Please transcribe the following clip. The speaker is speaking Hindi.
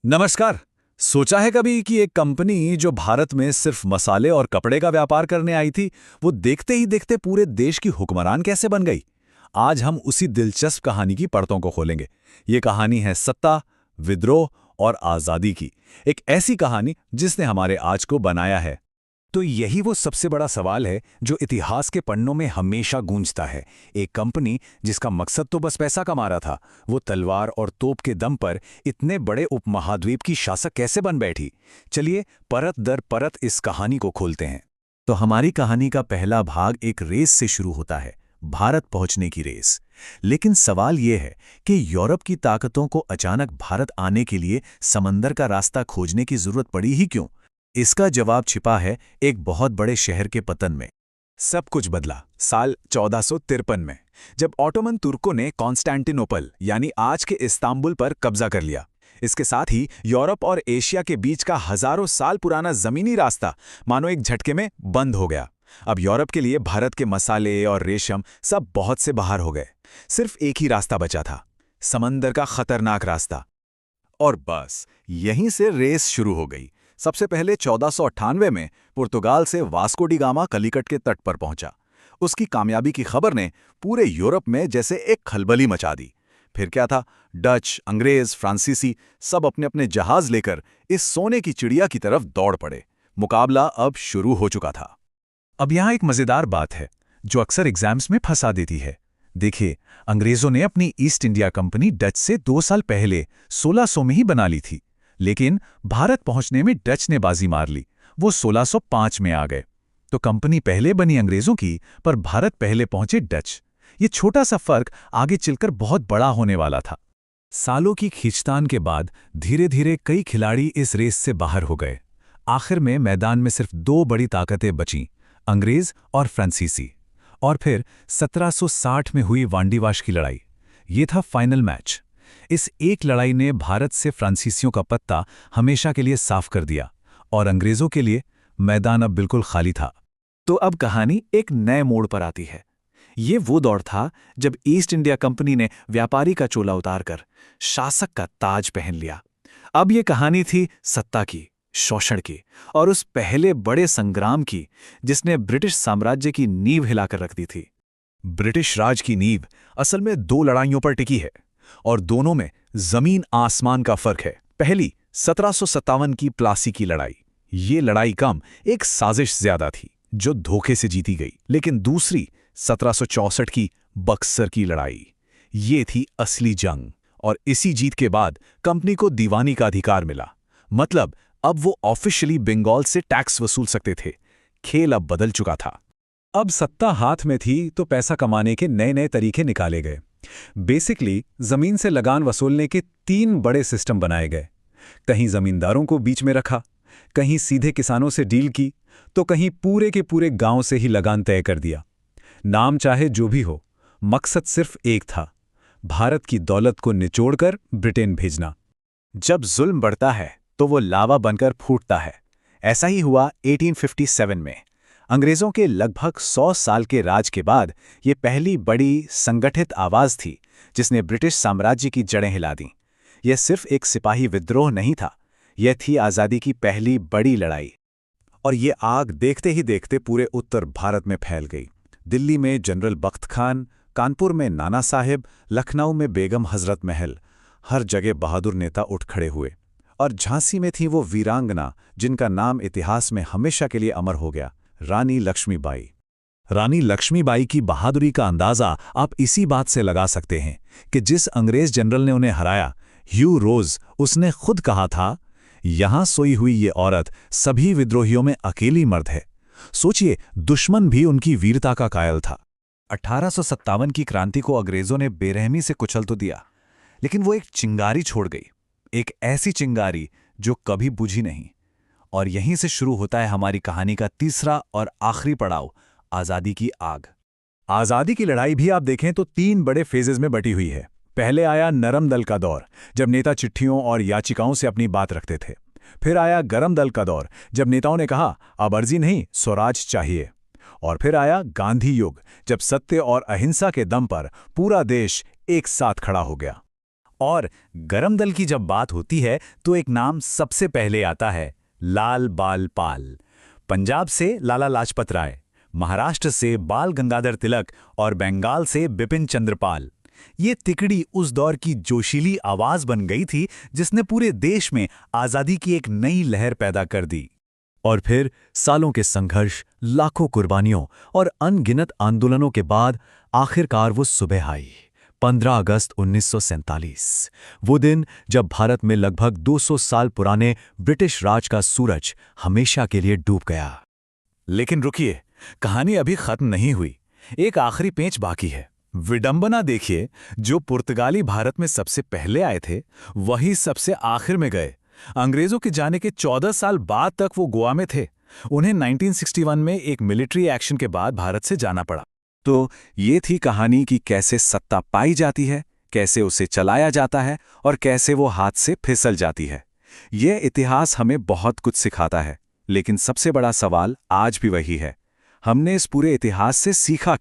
नमस्कार। सोचा है कभी कि एक कंपनी जो भारत में सिर्फ मसाले और कपड़े का व्यापार करने आई थी, वो देखते ही देखते पूरे देश की हुक्मरान कैसे बन गई। आज हम उसी दिलचस्प कहानी की परतों को खोलेंगे। ये कहानी है सत्ता, विद्रोह और आज़ादी की। एक ऐसी कहानी जिसने हमारे आज को बनाया है। तो यही वो सबसे बड़ा सवाल है जो इतिहास के पन्नों में हमेशा गूंजता है। एक कंपनी जिसका मकसद तो बस पैसा कमाना था, वो तलवार और तोप के दम पर इतने बड़े उपमहाद्वीप की शासक कैसे बन बैठी। चलिए परत दर परत इस कहानी को खोलते हैं। तो हमारी कहानी का पहला भाग एक रेस से शुरू होता है, भारत पहुंचने की रेस। लेकिन सवाल यह है कि यूरोप की ताकतों को अचानक भारत आने के लिए समंदर का रास्ता खोजने की जरूरत पड़ी ही क्यों? इसका जवाब छिपा है एक बहुत बड़े शहर के पतन में। सब कुछ बदला साल 1453 में, जब ऑटोमन तुर्कों ने कॉन्स्टेंटिनोपल यानी आज के इस्तांबुल पर कब्जा कर लिया। इसके साथ ही यूरोप और एशिया के बीच का हजारों साल पुराना जमीनी रास्ता मानो एक झटके में बंद हो गया। अब यूरोप के लिए भारत के मसाले और रेशम सब बहुत से बाहर हो गए। सिर्फ एक ही रास्ता बचा था, समंदर का खतरनाक रास्ता। और बस यहीं से रेस शुरू हो गई। सबसे पहले 1498 में पुर्तगाल से वास्को डी गामा कलिकट के तट पर पहुंचा। उसकी कामयाबी की खबर ने पूरे यूरोप में जैसे एक खलबली मचा दी। फिर क्या था, डच, अंग्रेज, फ्रांसीसी सब अपने अपने जहाज लेकर इस सोने की चिड़िया की तरफ दौड़ पड़े। मुकाबला अब शुरू हो चुका था। अब यहाँ एक मजेदार बात है जो अक्सर एग्जाम्स में फंसा देती है। देखिए, अंग्रेजों ने अपनी ईस्ट इंडिया कंपनी डच से 2 साल पहले 1600 में ही बना ली थी। लेकिन भारत पहुंचने में डच ने बाजी मार ली, वो 1605 में आ गए। तो कंपनी पहले बनी अंग्रेजों की, पर भारत पहले पहुंचे डच। ये छोटा सा फर्क आगे चलकर बहुत बड़ा होने वाला था। सालों की खींचतान के बाद धीरे धीरे कई खिलाड़ी इस रेस से बाहर हो गए। आखिर में मैदान में सिर्फ 2 बड़ी ताकतें बचीं, अंग्रेज और फ्रांसीसी। और फिर 1760 में हुई वांडीवाश की लड़ाई। ये था फाइनल मैच। इस एक लड़ाई ने भारत से फ्रांसीसियों का पत्ता हमेशा के लिए साफ कर दिया, और अंग्रेजों के लिए मैदान अब बिल्कुल खाली था। तो अब कहानी एक नए मोड़ पर आती है। ये वो दौर था जब ईस्ट इंडिया कंपनी ने व्यापारी का चोला उतारकर शासक का ताज पहन लिया। अब ये कहानी थी सत्ता की, शोषण की, और उस पहले बड़े संग्राम की जिसने ब्रिटिश साम्राज्य की नींव हिलाकर रख दी थी। ब्रिटिश राज की नींव असल में 2 लड़ाइयों पर टिकी है, और दोनों में जमीन आसमान का फर्क है। पहली 1757 की प्लासी की लड़ाई। ये लड़ाई कम एक साजिश ज्यादा थी जो धोखे से जीती गई। लेकिन दूसरी 1764 की बक्सर की लड़ाई, ये थी असली जंग। और इसी जीत के बाद कंपनी को दीवानी का अधिकार मिला। मतलब अब वो ऑफिशियली बंगाल से टैक्स वसूल सकते थे। खेल अब बदल चुका था। अब सत्ता हाथ में थी तो पैसा कमाने के नए नए तरीके निकाले गए। बेसिकली जमीन से लगान वसूलने के 3 बड़े सिस्टम बनाए गए। कहीं जमींदारों को बीच में रखा, कहीं सीधे किसानों से डील की, तो कहीं पूरे के पूरे गांव से ही लगान तय कर दिया। नाम चाहे जो भी हो, मकसद सिर्फ एक था, भारत की दौलत को निचोड़कर ब्रिटेन भेजना। जब जुल्म बढ़ता है तो वो लावा बनकर फूटता है। ऐसा ही हुआ 1857 में। अंग्रेजों के लगभग 100 साल के राज के बाद ये पहली बड़ी संगठित आवाज थी जिसने ब्रिटिश साम्राज्य की जड़ें हिला दीं। यह सिर्फ एक सिपाही विद्रोह नहीं था, यह थी आज़ादी की पहली बड़ी लड़ाई। और ये आग देखते ही देखते पूरे उत्तर भारत में फैल गई। दिल्ली में जनरल बख्त खान, कानपुर में नाना साहेब, लखनऊ में बेगम हजरत महल, हर जगह बहादुर नेता उठ खड़े हुए। और झांसी में थी वो वीरांगना जिनका नाम इतिहास में हमेशा के लिए अमर हो गया, रानी लक्ष्मीबाई। रानी लक्ष्मीबाई की बहादुरी का अंदाजा आप इसी बात से लगा सकते हैं कि जिस अंग्रेज जनरल ने उन्हें हराया, ह्यू रोज, उसने खुद कहा था, यहां सोई हुई ये औरत सभी विद्रोहियों में अकेली मर्द है। सोचिए, दुश्मन भी उनकी वीरता का कायल था। 1857 की क्रांति को अंग्रेजों ने बेरहमी से कुचल तो दिया, लेकिन वो एक चिंगारी छोड़ गई, एक ऐसी चिंगारी जो कभी बुझी नहीं। और यहीं से शुरू होता है हमारी कहानी का तीसरा और आखिरी पड़ाव, आज़ादी की आग। आज़ादी की लड़ाई भी आप देखें तो 3 बड़े फेजेस में बटी हुई है। पहले आया नरम दल का दौर, जब नेता चिट्ठियों और याचिकाओं से अपनी बात रखते थे। फिर आया गरम दल का दौर, जब नेताओं ने कहा अब अर्जी नहीं, स्वराज चाहिए। और फिर आया गांधी युग, जब सत्य और अहिंसा के दम पर पूरा देश एक साथ खड़ा हो गया। और गरम दल की जब बात होती है तो एक नाम सबसे पहले आता है, लाल बाल पाल। पंजाब से लाला लाजपत राय, महाराष्ट्र से बाल गंगाधर तिलक और बंगाल से बिपिन चंद्र पाल। ये तिकड़ी उस दौर की जोशीली आवाज बन गई थी जिसने पूरे देश में आजादी की एक नई लहर पैदा कर दी। और फिर सालों के संघर्ष, लाखों कुर्बानियों और अनगिनत आंदोलनों के बाद आखिरकार वो सुबह आई, 15 अगस्त 1947। वो दिन जब भारत में लगभग 200 साल पुराने ब्रिटिश राज का सूरज हमेशा के लिए डूब गया। लेकिन रुकिए, कहानी अभी खत्म नहीं हुई। एक आखिरी पेंच बाकी है। विडंबना देखिए, जो पुर्तगाली भारत में सबसे पहले आए थे वही सबसे आखिर में गए। अंग्रेजों के जाने के 14 साल बाद तक वो गोवा में थे। उन्हें 1961 में एक मिलिट्री एक्शन के बाद भारत से जाना पड़ा। तो ये थी कहानी कि कैसे सत्ता पाई जाती है, कैसे उसे चलाया जाता है और कैसे वो हाथ से फिसल जाती है। ये इतिहास हमें बहुत कुछ सिखाता है, लेकिन सबसे बड़ा सवाल आज भी वही है, हमने इस पूरे इतिहास से सीखा क्या?